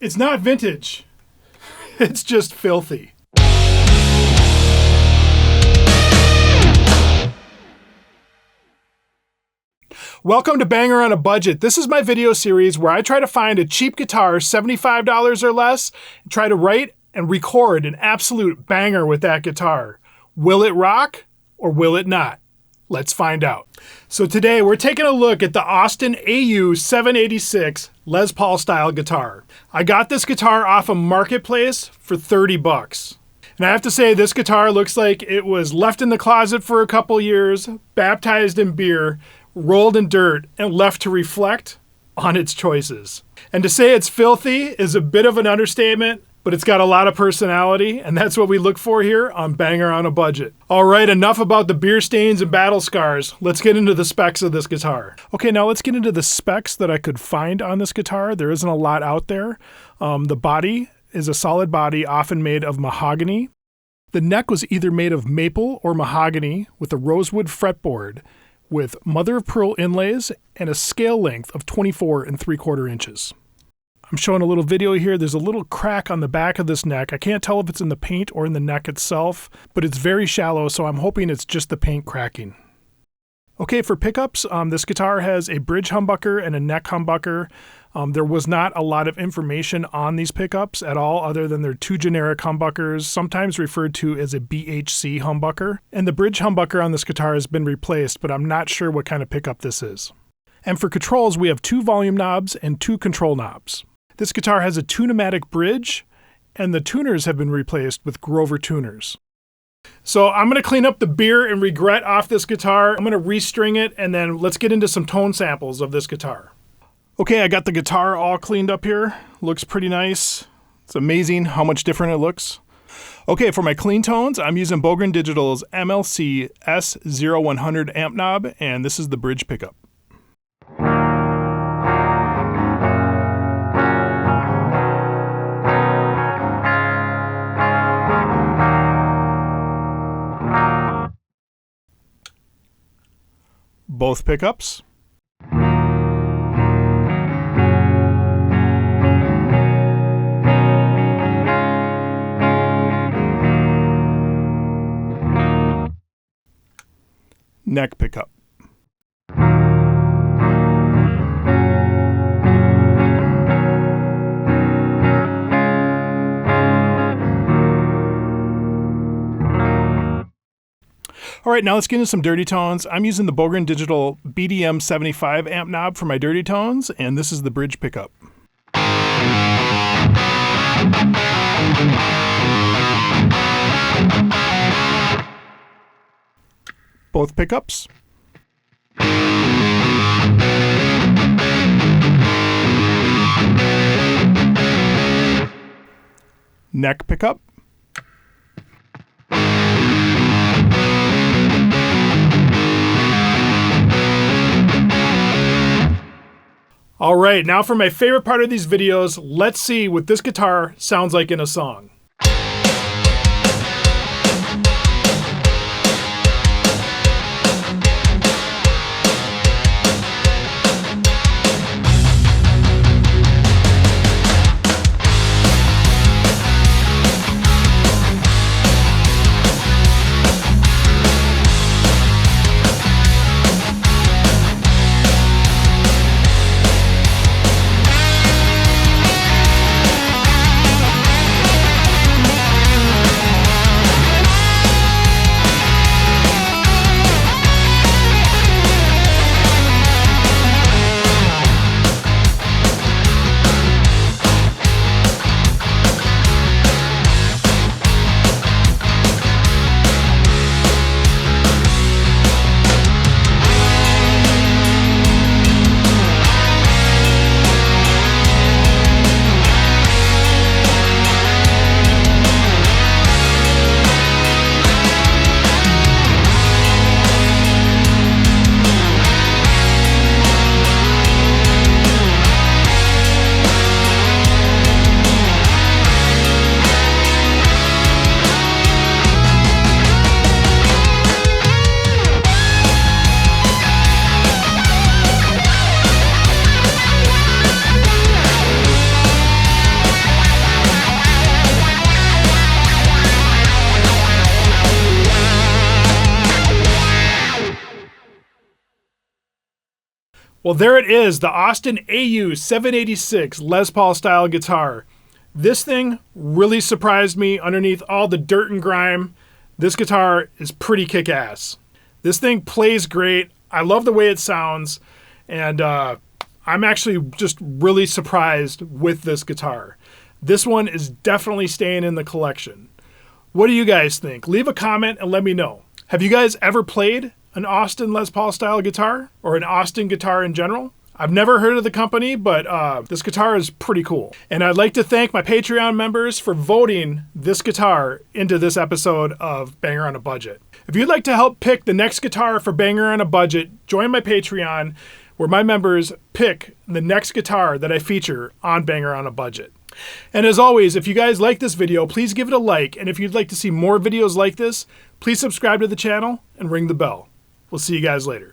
It's not vintage. It's just filthy. Welcome to Banger on a Budget. This is my video series where I try to find a cheap guitar, $75 or less, and try to write and record an absolute banger with that guitar. Will it rock or will it not? Let's find out. So today we're taking a look at the Austin AU786 Les Paul style guitar. I got this guitar off a marketplace for $30. And I have to say, this guitar looks like it was left in the closet for a couple years, baptized in beer, rolled in dirt, and left to reflect on its choices. And to say it's filthy is a bit of an understatement, but it's got a lot of personality, and that's what we look for here on Banger on a Budget. All right, enough about the beer stains and battle scars. Let's get into the specs of this guitar. Okay, now let's get into the specs that I could find on this guitar. There isn't a lot out there. The body is a solid body, often made of mahogany. The neck was either made of maple or mahogany with a rosewood fretboard with mother-of-pearl inlays and a scale length of 24 3/4 inches. I'm showing a little video here. There's a little crack on the back of this neck. I can't tell if it's in the paint or in the neck itself, but it's very shallow, so I'm hoping it's just the paint cracking. Okay, for pickups, this guitar has a bridge humbucker and a neck humbucker. There was not a lot of information on these pickups at all, other than they're two generic humbuckers, sometimes referred to as a BHC humbucker. And the bridge humbucker on this guitar has been replaced, but I'm not sure what kind of pickup this is. And for controls, we have two volume knobs and two control knobs. This guitar has a tune-o-matic bridge, and the tuners have been replaced with Grover tuners. So I'm going to clean up the beer and regret off this guitar. I'm going to restring it, and then let's get into some tone samples of this guitar. Okay, I got the guitar all cleaned up here. Looks pretty nice. It's amazing how much different it looks. Okay, for my clean tones, I'm using Bogren Digital's MLC S0100 amp knob, and this is the bridge pickup. Both pickups. Neck pickup. All right, now let's get into some dirty tones. I'm using the Bogren Digital BDM 75 amp knob for my dirty tones, and this is the bridge pickup. Both pickups. Neck pickup. All right, now for my favorite part of these videos, let's see what this guitar sounds like in a song. Well, there it is, the Austin AU786 Les Paul style guitar. This thing really surprised me underneath all the dirt and grime. This guitar is pretty kick-ass. This thing plays great. I love the way it sounds, and I'm actually just really surprised with this guitar. This one is definitely staying in the collection. What do you guys think? Leave a comment and let me know. Have you guys ever played an Austin Les Paul style guitar or an Austin guitar in general? I've never heard of the company, but this guitar is pretty cool. And I'd like to thank my Patreon members for voting this guitar into this episode of Banger on a Budget. If you'd like to help pick the next guitar for Banger on a Budget, join my Patreon where my members pick the next guitar that I feature on Banger on a Budget. And as always, if you guys like this video, please give it a like. And if you'd like to see more videos like this, please subscribe to the channel and ring the bell. We'll see you guys later.